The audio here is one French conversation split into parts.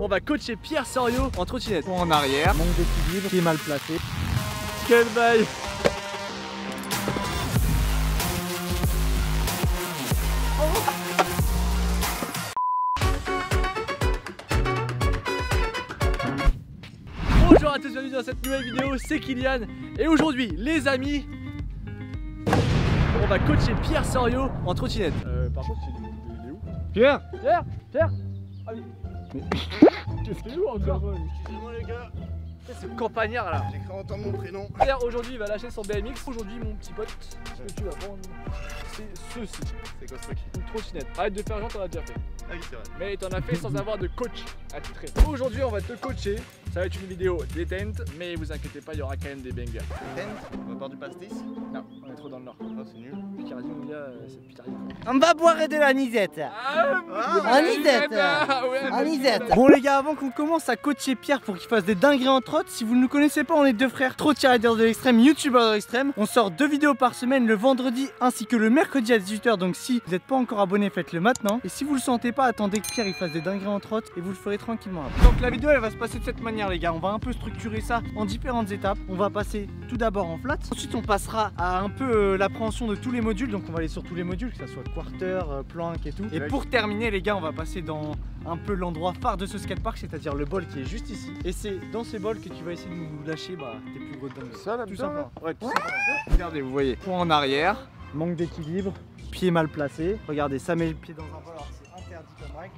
On va coacher Pierre Soriot en trottinette. En arrière, manque d'équilibre, pied mal placé. Quel bail! Bonjour à tous, bienvenue dans cette nouvelle vidéo, c'est Kylian. Et aujourd'hui, les amis, on va coacher Pierre Soriot en trottinette. Par contre, il est où? Pierre! Ah oui. Mais qu'est-ce qu'il est où encore? Excusez-moi les gars, C'est le campagnard là. j'ai cru entendre mon prénom. Pierre aujourd'hui il va lâcher son BMX. Aujourd'hui mon petit pote, ce que tu vas prendre, c'est ceci. C'est quoi ce truc? Une trottinette. Arrête de faire genre, t'en as déjà fait. Ah oui, c'est vrai. Mais t'en as fait sans avoir de coach attitré. Aujourd'hui on va te coacher. Ça va être une vidéo détente, mais vous inquiétez pas, il y aura quand même des bangers. On va part du pastis? Non, on est trop dans le nord. Oh, c'est nul. Picardie mon gars, c'est Picardie. On va boire de la nisette. Anisette. Anisette. Bon les gars, avant qu'on commence à coacher Pierre pour qu'il fasse des dingueries en trotte, si vous ne nous connaissez pas, on est deux frères trottiradeurs de l'extrême, youtubeurs de l'extrême. On sort 2 vidéos par semaine le vendredi ainsi que le mercredi à 18 h. Donc si vous n'êtes pas encore abonné, faites-le maintenant. Et si vous le sentez pas, attendez que Pierre il fasse des dingueries en trotte et vous le ferez tranquillement après. Donc la vidéo elle va se passer de cette manière les gars. On va un peu structurer ça en différentes étapes. On va passer tout d'abord en flat. Ensuite on passera à un peu l'appréhension de tous les modules. Donc on va aller sur tous les modules, que ça soit quarter, plank et tout. Et pour terminer les gars, on va passer dans un peu l'endroit phare de ce skatepark, c'est-à-dire le bol qui est juste ici. Et c'est dans ces bols que tu vas essayer de nous lâcher tes plus gros dingues. Ça là, Tout simplement. Ouais, tout Ouais. simplement. Regardez, vous voyez, point en arrière, manque d'équilibre, pied mal placé. Regardez, ça met le pied dans un bol alors que c'est interdit comme règle.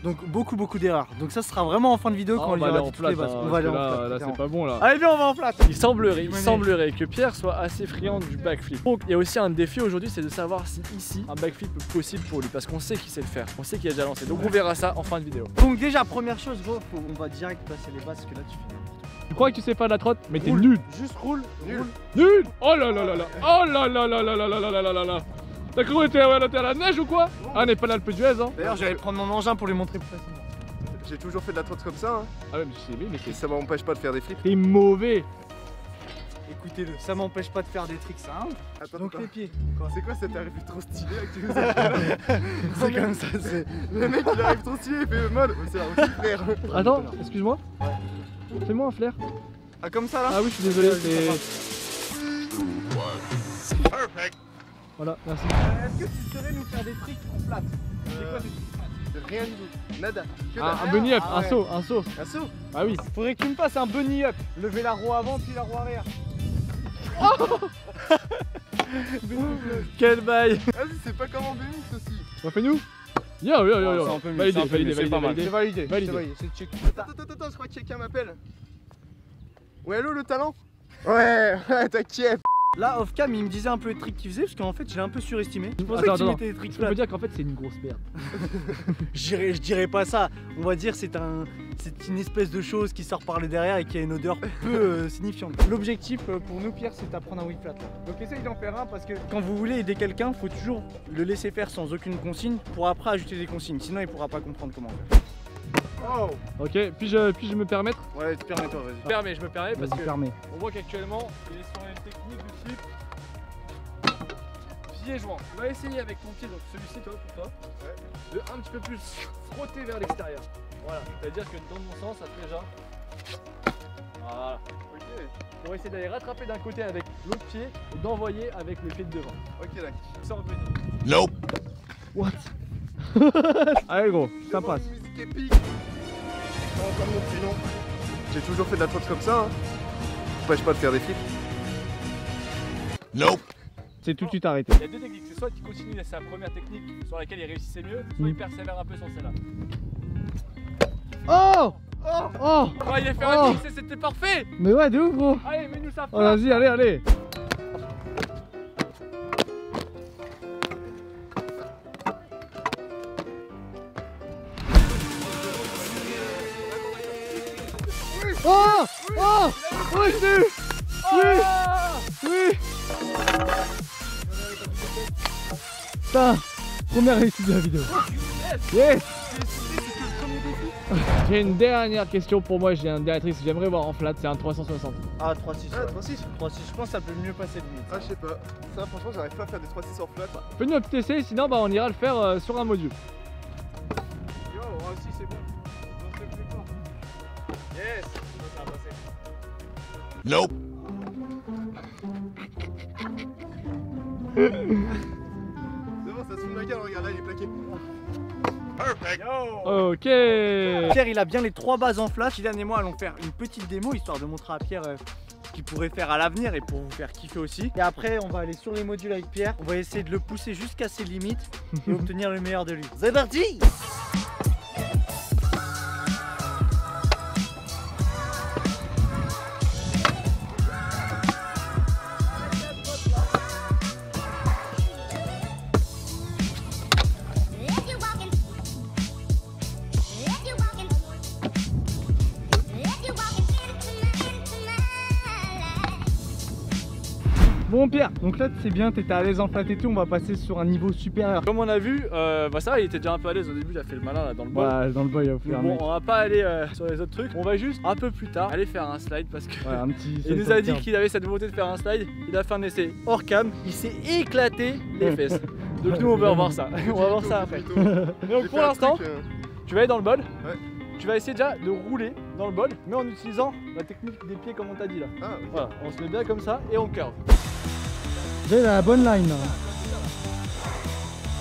Donc beaucoup d'erreurs. Donc ça sera vraiment en fin de vidéo quand on lui aura dit toutes les bases. On va aller en flat. Là c'est pas bon là. Allez viens, on va en flat. Il semblerait que Pierre soit assez friand du backflip. Donc il y a aussi un défi aujourd'hui, c'est de savoir si ici un backflip est possible pour lui, parce qu'on sait qu'il sait le faire, on sait qu'il a déjà lancé. Donc on verra ça en fin de vidéo. Donc déjà première chose gros, on va direct passer les bases parce que là tu fais n'importe quoi. Tu crois que tu sais faire de la trotte? Mais t'es Roule. nul. Juste roule. Nul. Oh là là là là. Oh là là là là là là là là là là. T'as cru qu'on était à la neige ou quoi? Ah on n'est pas l'Alpe d'Huez hein. D'ailleurs j'allais prendre mon engin pour lui montrer plus facilement. J'ai toujours fait de la trotte comme ça, hein. Ah ouais mais je sais bien, mais Et ça m'empêche pas de faire des flips. t'es mauvais. Écoutez-le, ça m'empêche pas de faire des tricks simples. Attends, Donc les pieds. C'est quoi cette arrivée trop stylée là que tu nous as fait là? C'est comme ça, c'est. Le mec il arrive trop stylé, il fait mal. C'est la routine frère. Attends, excuse-moi. Fais-moi un flair. Ah comme ça là? Ah oui je suis désolé, c'est... Perfect. Voilà, merci. Est-ce que tu saurais nous faire des tricks en flat? C'est quoi tes tricks? Rien du tout. Nada. Que Ah, dalle. un bunny up, Ah un ouais. saut, Un saut. Ah oui. Faudrait que tu me fasses un bunny up. Lever la roue avant puis la roue arrière. Quel bail. Vas-y, c'est pas comme en BMX aussi. Bah fais-nous. Yo. C'est un peu mieux, Validé, c'est un peu mieux, validé, c'est pas mal. validé. C'est validé. Validé. C'est validé, c'est check. Attends, je crois que quelqu'un m'appelle. Ouais, allô le talent? Ouais, t'inquiète. Là, off cam, il me disait un peu les tricks qu'il faisait parce qu'en fait, je l'ai un peu surestimé. Je pensais Attends, que tu attends. mettais des tricks On flat. peut dire qu'en fait c'est une grosse merde. Je dirais pas ça. On va dire c'est une espèce de chose qui sort par le derrière et qui a une odeur peu signifiante. L'objectif pour nous, Pierre, c'est d'apprendre un whip flat. Donc essaye d'en faire un parce que quand vous voulez aider quelqu'un, faut toujours le laisser faire sans aucune consigne pour après ajouter des consignes. Sinon, il pourra pas comprendre comment faire. Oh. Ok, puis-je me permettre? Ouais, tu permets toi, vas-y. Je me permets parce que permet. on voit qu'actuellement il est sur une technique de flip pied joint. On va essayer avec ton pied, donc celui-ci toi pour toi, de un petit peu plus frotter vers l'extérieur. Voilà, c'est-à-dire que dans mon sens ça fait déjà. Voilà. Ok. Pour essayer d'aller rattraper d'un côté avec l'autre pied et d'envoyer avec les pieds de devant. Ok, d'accord. Sans revenir. Nope. What? Allez gros, ça passe. Une musique épique. Oh, comme mon prénom. J'ai toujours fait de la trotte comme ça, hein. M'empêche pas de faire des flips. Nope. C'est tout de suite arrêté. Il y a deux techniques, c'est soit il continue sa première technique sur laquelle il réussissait mieux, soit il persévère un peu sur celle-là. Oh! Oh, il a fait un mix et c'était parfait. Mais ouais, de ouf, gros! Allez, mets-nous ça. Oh, vas-y, allez! Oh! Oh! Oui, je l'ai eu! Oui! Putain! Première réussite de la vidéo. Yes! J'ai une dernière question pour moi, j'ai un directrice que j'aimerais voir en flat, c'est un 360. Ah, 3-6. Ah, 3-6. 3-6, je pense que ça peut mieux passer de limite. Ah, je sais pas. Ça, franchement, j'arrive pas à faire des 3-6 en flat. Fais-nous un petit essai, sinon bah, on ira le faire sur un module. Yo, 6 c'est bon. Donc, c'est plus fort. Yes. Nope. C'est bon, ça se fout de ma gueule, regarde là, il est plaqué. Perfect. Ok. Pierre, il a bien les 3 bases en flash. Kylian et moi allons faire une petite démo histoire de montrer à Pierre ce qu'il pourrait faire à l'avenir et pour vous faire kiffer aussi. Et après, on va aller sur les modules avec Pierre. On va essayer de le pousser jusqu'à ses limites et obtenir le meilleur de lui. C'est parti! Bon Pierre, donc là c'est bien, t'étais à l'aise en flat et tout, on va passer sur un niveau supérieur. Comme on a vu, ça va, il était déjà un peu à l'aise au début, il a fait le malin là dans le bol. Ouais, dans le bol il va vous faire bon, on va pas aller sur les autres trucs, on va juste un peu plus tard aller faire un slide parce que un petit il nous a dit qu'il avait cette volonté de faire un slide, il a fait un essai hors cam, il s'est éclaté les fesses. Donc nous on va revoir ça, on va voir ça après. Mais donc pour l'instant, tu vas aller dans le bol. Ouais. Tu vas essayer déjà de rouler dans le bol, mais en utilisant la technique des pieds comme on t'a dit là. Ah, okay. Voilà, on se met bien comme ça et on curve. J'ai la bonne line là.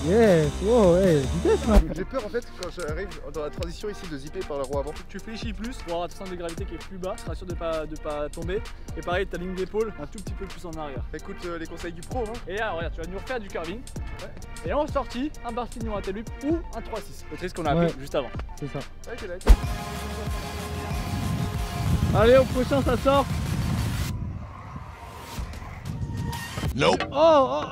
Yes, wow, hey, vitesse là. J'ai peur en fait quand j'arrive dans la transition ici de zipper par le roue avant. Tu fléchis plus pour avoir ton centre de gravité qui est plus bas, tu seras sûr de pas tomber. Et pareil, ta ligne d'épaule un tout petit peu plus en arrière. Écoute les conseils du pro. Hein. Et là, regarde, tu vas nous refaire du curving. Ouais. Et en sortie, un bar spin ou un tail whip ou un 3-6. Le trick qu'on a appris juste avant. C'est ça. Ok, là. Allez, au prochain, ça sort. Nope. Ah,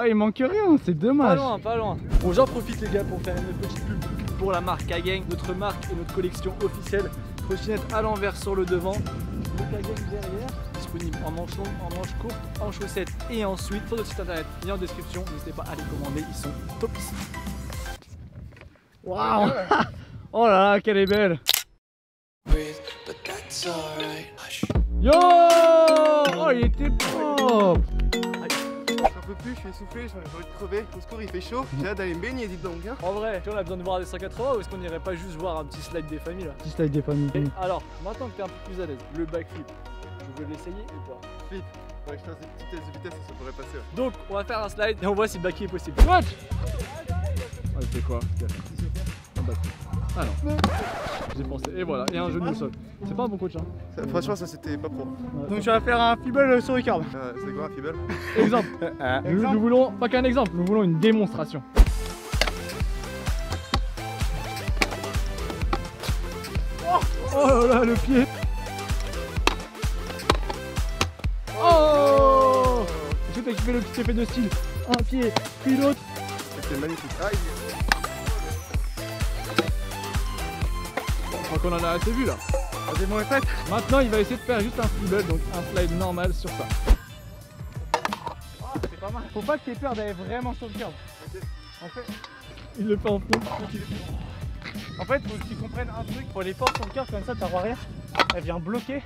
il manque rien, c'est dommage. Pas loin, pas loin. Bon, j'en profite les gars pour faire une petite pub pour la marque Kageng, notre marque et notre collection officielle. Trottinette à l'envers sur le devant, le Kageng derrière, disponible en manche longue, en manche courte, en chaussettes et ensuite sur notre site internet et en description. N'hésitez pas à les commander, ils sont top ici. Waouh. Oh là là, qu'elle est belle. Yo. Oh, il était propre. J'en peux plus, je suis essoufflé, j'ai envie de crever. Au secours, il fait chaud. J'ai hâte d'aller me baigner, dites donc. Hein. En vrai, tu vois, on a besoin de voir des 180 ou est-ce qu'on irait pas juste voir un petit slide des familles là? Petit slide des familles. Et alors, maintenant que tu es un peu plus à l'aise, le backflip, je veux l'essayer ou pas? Flip. Ouais, je fasse des petites tests de vitesse et ça pourrait passer. Ouais. Donc, on va faire un slide et on voit si le backflip est possible. Watch. Ah, c'est quoi? Un backflip. Ah non. J'ai pensé. Et voilà, et un genou au sol. C'est pas un bon coach hein. Franchement, ça c'était pas pro. Donc tu vas faire un feeble sur le curve. C'est quoi un feeble? Exemple. Nous voulons, pas qu'un exemple, nous voulons une démonstration. Oh là là, le pied. Oh! Est-ce que t'as kiffé le petit effet de style? Un pied, puis l'autre. C'était magnifique. Ah, Je crois qu'on en a assez vu là. La démo est faite. Maintenant, il va essayer de faire juste un feeble, donc un slide normal sur ça. C'est pas mal. Faut pas que t'aies peur d'aller vraiment sur le curve. En fait, Il le fait en fond. faut que tu comprennes un truc. Pour les forces sur le curve comme ça, ta roue arrière, elle vient bloquer.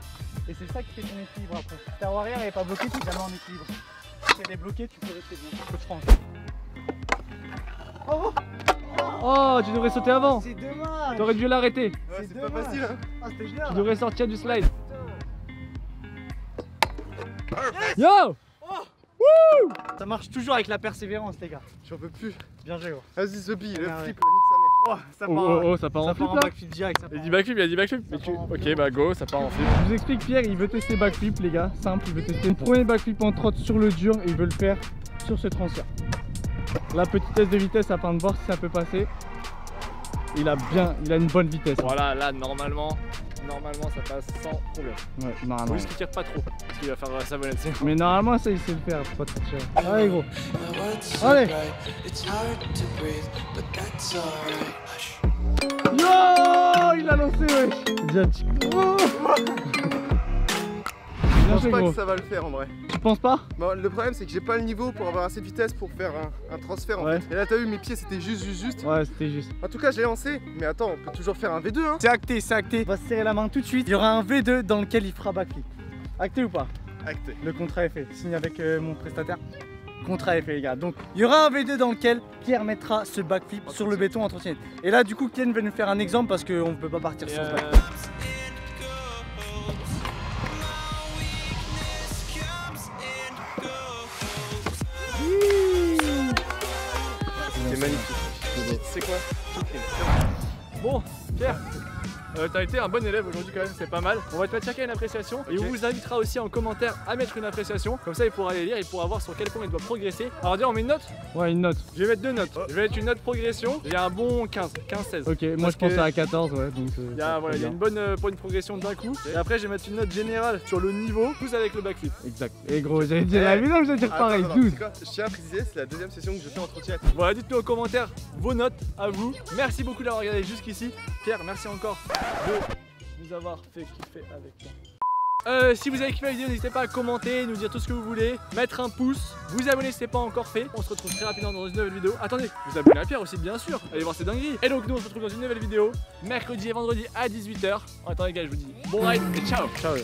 Et c'est ça qui fait ton équilibre après. Si ta roue arrière elle est pas bloquée, tu es jamais en équilibre. Si elle est bloquée, tu peux rester bien. Coach France. Oh, Oh, tu devrais sauter avant. c'est dommage. T'aurais dû l'arrêter. ouais, c'est pas facile. Hein. Ah, c'était bien. Tu devrais sortir du slide. Yo! Ça marche toujours avec la persévérance, les gars. J'en peux plus. Bien joué, gros. Vas-y, The Bee, le Ah, flip, là, nique sa mère. Oh, ça Oh, part, oh, oh, ça part en ça flip part en là. backflip direct. Ça Il part dit backflip, il a dit backflip. Ça part en flip. Ok, bah go, ça part en flip. Je vous explique, Pierre, il veut tester backflip, les gars. Simple, il veut tester le premier backflip en trot sur le dur et il veut le faire sur ce transfert. La petite test de vitesse afin de voir si ça peut passer. Il a une bonne vitesse. Voilà, là, normalement, ça passe sans problème. Ouais, Faut normalement. juste qu'il tire pas trop, parce qu'il va faire sa savonnette. Mais normalement, ça, il sait le faire, faut pas trop tirer. Allez, gros. Allez. Yo, il a lancé, wesh. Bien, oh. Je Bien pense joué, pas gros. que ça va le faire en vrai. Tu penses pas? Bon, le problème c'est que j'ai pas le niveau pour avoir assez de vitesse pour faire un transfert en Ouais. fait. Et là t'as vu mes pieds c'était juste. Ouais, c'était juste. En tout cas j'ai lancé, mais attends on peut toujours faire un V2 hein. C'est acté, c'est acté. On va se serrer la main tout de suite. Il y aura un V2 dans lequel il fera backflip. Acté ou pas? Acté. Le contrat est fait. Signé avec mon prestataire. contre AF les gars. Donc il y aura un V2 dans lequel Pierre mettra ce backflip sur le béton en trottinette. Et là du coup Ken va nous faire un exemple parce qu'on ne peut pas partir sans ce backflip. C'est magnifique. C'est quoi? Bon, Pierre, t'as été un bon élève aujourd'hui quand même, c'est pas mal. On va te mettre chacun une appréciation et on vous invitera aussi en commentaire à mettre une appréciation. Comme ça il pourra les lire, il pourra voir sur quel point il doit progresser. Alors déjà on met une note? Ouais, une note. Je vais mettre 2 notes. Je vais mettre une note progression. J'ai un bon 15, 16. Ok, moi je pense à 14, ouais. Donc, il y a une bonne pour une progression d'un coup. Et après je vais mettre une note générale sur le niveau, tous avec le backflip. Exact. Et gros, j'allais dire la maison, je vais dire pareil, Attends, 12. je tiens à préciser, c'est la deuxième session que je fais en trottinette. Voilà, dites-nous en commentaire vos notes à vous. Merci beaucoup d'avoir regardé jusqu'ici. Pierre, merci encore de nous avoir fait kiffer avec toi. Si vous avez kiffé la vidéo, n'hésitez pas à commenter, nous dire tout ce que vous voulez, mettre un pouce, vous abonner si c'est pas encore fait. On se retrouve très rapidement dans une nouvelle vidéo. Attendez, vous abonnez à Pierre aussi bien sûr, allez voir ces dingueries. Et donc nous on se retrouve dans une nouvelle vidéo, mercredi et vendredi à 18 h. En attendant les gars, je vous dis bon ride et ciao. Ciao.